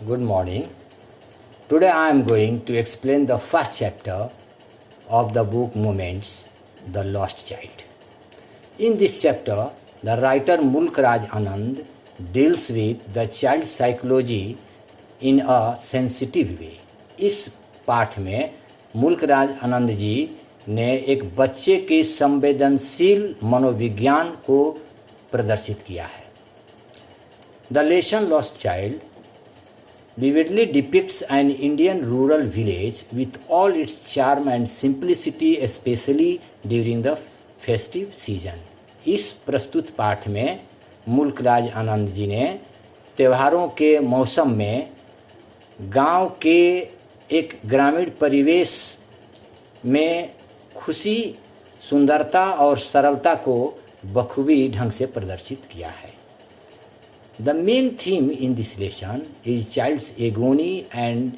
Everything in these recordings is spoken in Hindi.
Good morning. Today I am going to explain the first chapter of the book Moments, The Lost Child. In this chapter, the writer Mulk Raj Anand deals with the child psychology in a sensitive way. इस पाठ में मुल्क राज आनंद जी ने एक बच्चे के संवेदनशील मनोविज्ञान को प्रदर्शित किया है. The lesson Lost Child vividly depicts an Indian rural village with all its charm and simplicity, especially during the festive season. इस प्रस्तुत पाठ में मुल्क राज आनंद जी ने त्योहारों के मौसम में गांव के एक ग्रामीण परिवेश में खुशी, सुंदरता और सरलता को बखूबी ढंग से प्रदर्शित किया है. The main theme in this lesson is child's agony and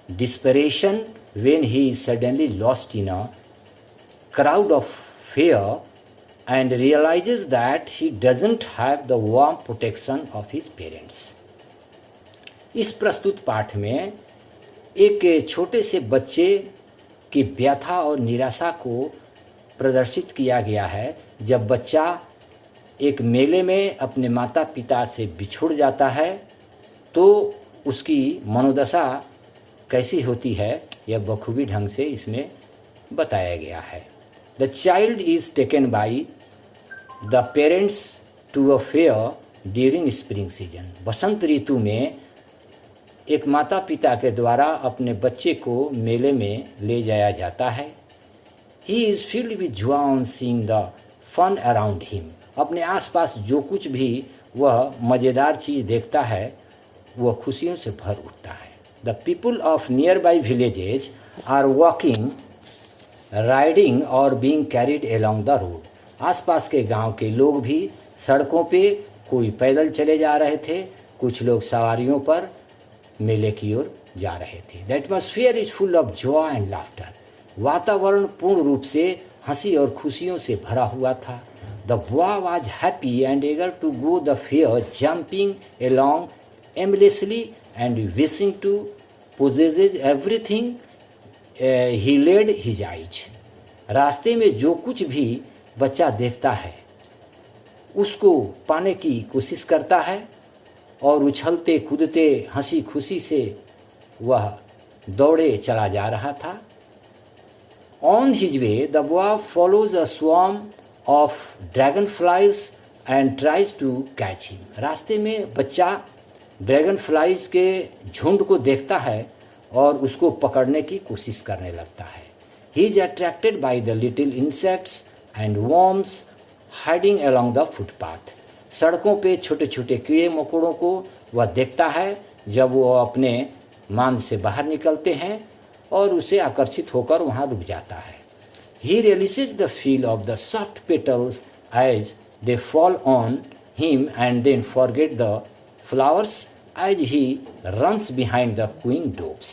desperation when he is suddenly lost in a crowd of fear and realizes that he doesn't have the warm protection of his parents. इस प्रस्तुत पाठ में एक छोटे से बच्चे की व्यथा और निराशा को प्रदर्शित किया गया है. जब बच्चा एक मेले में अपने माता पिता से बिछुड़ जाता है तो उसकी मनोदशा कैसी होती है, यह बखूबी ढंग से इसमें बताया गया है. The child is taken by the parents to a fair during spring season. बसंत ऋतु में एक माता पिता के द्वारा अपने बच्चे को मेले में ले जाया जाता है. He is filled with joy on seeing the fun around him. अपने आसपास जो कुछ भी वह मज़ेदार चीज़ देखता है वह खुशियों से भर उठता है. The people of nearby villages are walking, riding और being carried along the road. आसपास के गांव के लोग भी सड़कों पे, कोई पैदल चले जा रहे थे, कुछ लोग सवारियों पर मेले की ओर जा रहे थे. The atmosphere is full of Joy and laughter. वातावरण पूर्ण रूप से हंसी और खुशियों से भरा हुआ था. The boy was happy and eager to go the fair, jumping along aimlessly and wishing to possess everything he laid his eyes. रास्ते में जो कुछ भी बच्चा देखता है उसको पाने की कोशिश करता है और उछलते कूदते हंसी खुशी से वह दौड़े चला जा रहा था. On his way, the boy follows a swarm of dragonflies and tries to catch him. रास्ते में बच्चा ड्रैगन फ्लाइज के झुंड को देखता है और उसको पकड़ने की कोशिश करने लगता है. He is attracted by the little insects and worms hiding along the footpath. सड़कों पे छोटे छोटे कीड़े मकोड़ों को वह देखता है जब वो अपने मांद से बाहर निकलते हैं और उसे आकर्षित होकर वहाँ रुक जाता है. He relishes the feel of the soft petals as they fall on him and then forget the flowers as he runs behind the cooing doves.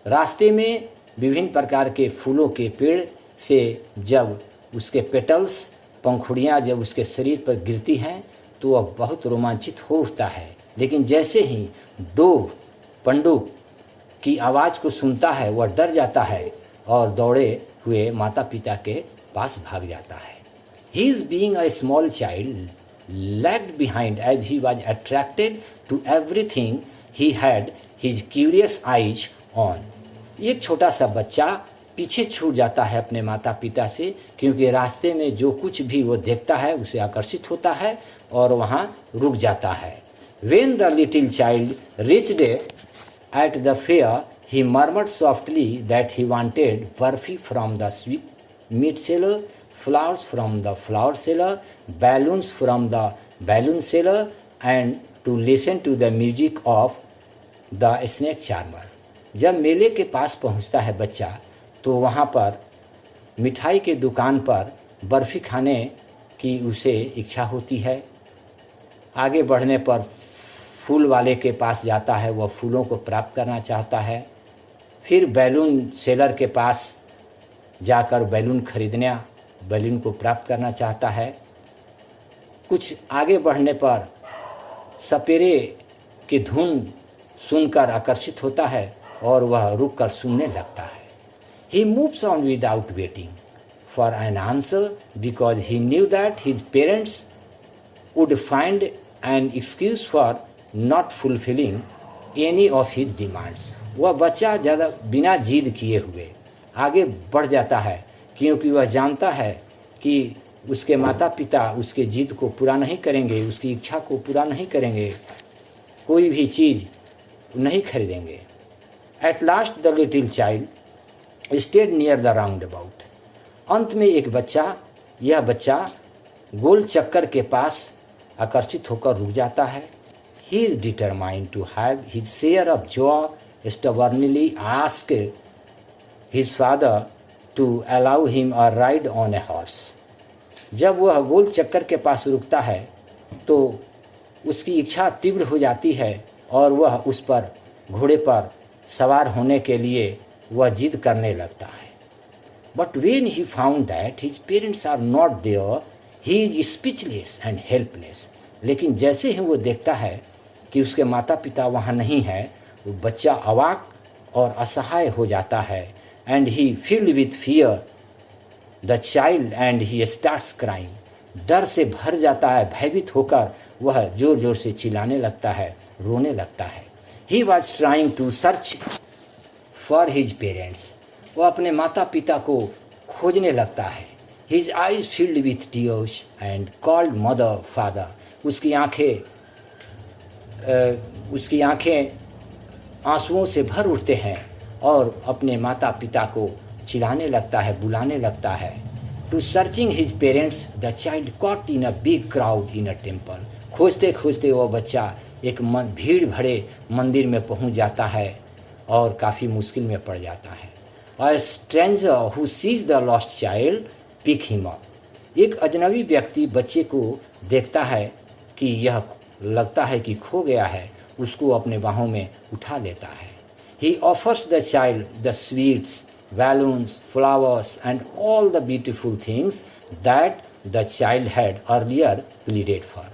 रास्ते में विभिन्न प्रकार के फूलों के पेड़ से जब उसके पेटल्स, पंखुड़ियाँ जब उसके शरीर पर गिरती हैं तो वह बहुत रोमांचित हो उठता है. लेकिन जैसे ही डोव पंडुक की आवाज़ को सुनता है वह डर जाता है और दौड़े हुए माता पिता के पास भाग जाता है. He is being a small child lagged behind as he was attracted to everything he had his curious eyes on. एक छोटा सा बच्चा पीछे छूट जाता है अपने माता पिता से क्योंकि रास्ते में जो कुछ भी वो देखता है उसे आकर्षित होता है और वहाँ रुक जाता है. When the little child reached at the fair, he murmured softly that he wanted barfi from the sweet meat seller, flowers from the flower seller, balloons from the balloon seller, and to listen to the music of the snake charmer. जब मेले के पास पहुंचता है बच्चा तो वहां पर मिठाई के दुकान पर बर्फ़ी खाने की उसे इच्छा होती है. आगे बढ़ने पर फूल वाले के पास जाता है, वह फूलों को प्राप्त करना चाहता है. फिर बैलून सेलर के पास जाकर बैलून को प्राप्त करना चाहता है. कुछ आगे बढ़ने पर सपेरे की धुन सुनकर आकर्षित होता है और वह रुक कर सुनने लगता है। He moves on without waiting for an answer because he knew that his parents would find an excuse for not fulfilling any of his demands. वह बच्चा ज़्यादा बिना जिद किए हुए आगे बढ़ जाता है क्योंकि वह जानता है कि उसके माता पिता उसके जिद को पूरा नहीं करेंगे, उसकी इच्छा को पूरा नहीं करेंगे, कोई भी चीज़ नहीं खरीदेंगे। At last the little child stayed near the roundabout. अंत में यह बच्चा गोल चक्कर के पास आकर्षित होकर रुक जाता है। He is determined to have his share of joy, stubbornly asked his father to allow him a ride on a horse. जब वह गोल चक्कर के पास रुकता है तो उसकी इच्छा तीव्र हो जाती है और वह उस पर घोड़े पर सवार होने के लिए वह जिद करने लगता है। But when he found that his parents are not there, he is speechless and helpless. लेकिन जैसे ही वो देखता है कि उसके माता पिता वहाँ नहीं है, वो बच्चा अवाक और असहाय हो जाता है। And he filled with fear the child and he starts crying. डर से भर जाता है, भयभीत होकर वह जोर जोर से चिल्लाने लगता है, रोने लगता है। He was trying to search for his parents. वह अपने माता पिता को खोजने लगता है। His eyes filled with tears and called mother, father. उसकी आंखें आंसुओं से भर उठते हैं और अपने माता पिता को चिल्लाने लगता है, बुलाने लगता है। To searching his parents, the child caught in a big crowd in a temple. खोजते खोजते वह बच्चा एक भीड़ भरे मंदिर में पहुंच जाता है और काफ़ी मुश्किल में पड़ जाता है। A stranger who sees the lost child pick him up. एक अजनबी व्यक्ति बच्चे को देखता है कि यह लगता है कि खो गया है, उसको अपने बाहों में उठा लेता है। He offers the child the sweets, balloons, flowers and all the beautiful things that the child had earlier pleaded for.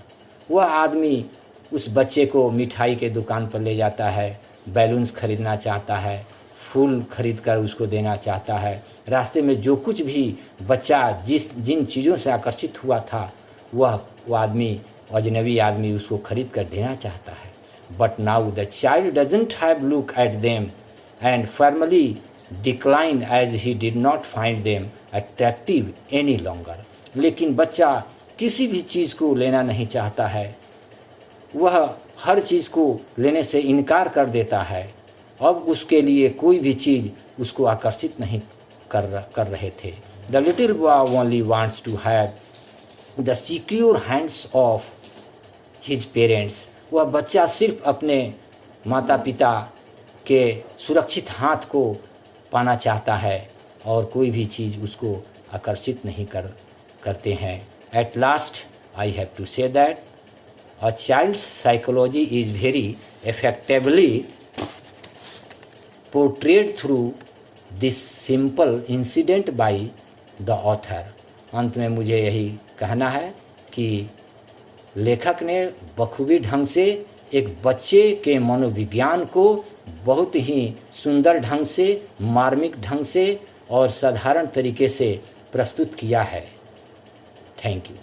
वह आदमी उस बच्चे को मिठाई के दुकान पर ले जाता है, बैलून्स खरीदना चाहता है, फूल खरीद कर उसको देना चाहता है। रास्ते में जो कुछ भी बच्चा जिन चीज़ों से आकर्षित हुआ था वह आदमी, अजनबी आदमी उसको खरीद कर देना चाहता है। But now the child doesn't have look at them and firmly decline as he did not find them attractive any longer. लेकिन बच्चा किसी भी चीज़ को लेना नहीं चाहता है, वह हर चीज़ को लेने से इनकार कर देता है। अब उसके लिए कोई भी चीज़ उसको आकर्षित नहीं कर रहे थे। The little boy only wants to have the secure hands of his parents. वह बच्चा सिर्फ अपने माता पिता के सुरक्षित हाथ को पाना चाहता है और कोई भी चीज़ उसको आकर्षित नहीं करते हैं। At last, I have to say that a child's psychology is very effectively portrayed through this simple incident by the author. अंत में मुझे यही कहना है कि लेखक ने बखूबी ढंग से एक बच्चे के मनोविज्ञान को बहुत ही सुंदर ढंग से, मार्मिक ढंग से और साधारण तरीके से प्रस्तुत किया है। Thank you.